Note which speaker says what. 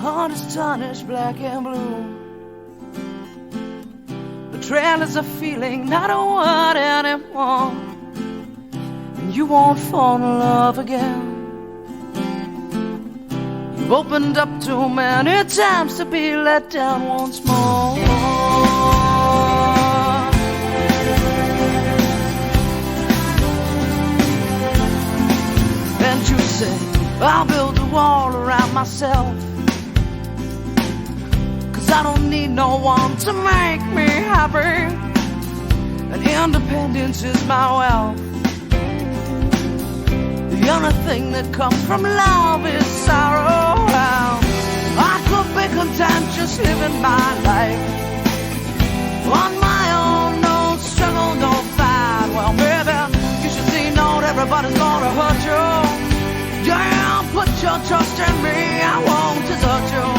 Speaker 1: heart is tarnished black and blue. Betrayal is a feeling, not a word anymore. And you won't fall in love again. You've opened up too many times to be let down once more. And you say, I'll build a wall around myself, 'cause I don't need no one to make me happy, and independence is my wealth. The only thing that comes from love is sorrow. I could be content just living my life on my own, no struggle, no fight. Well, baby, you should see not everybody's gonna hurt you. Yeah, put your trust in me, I won't desert you.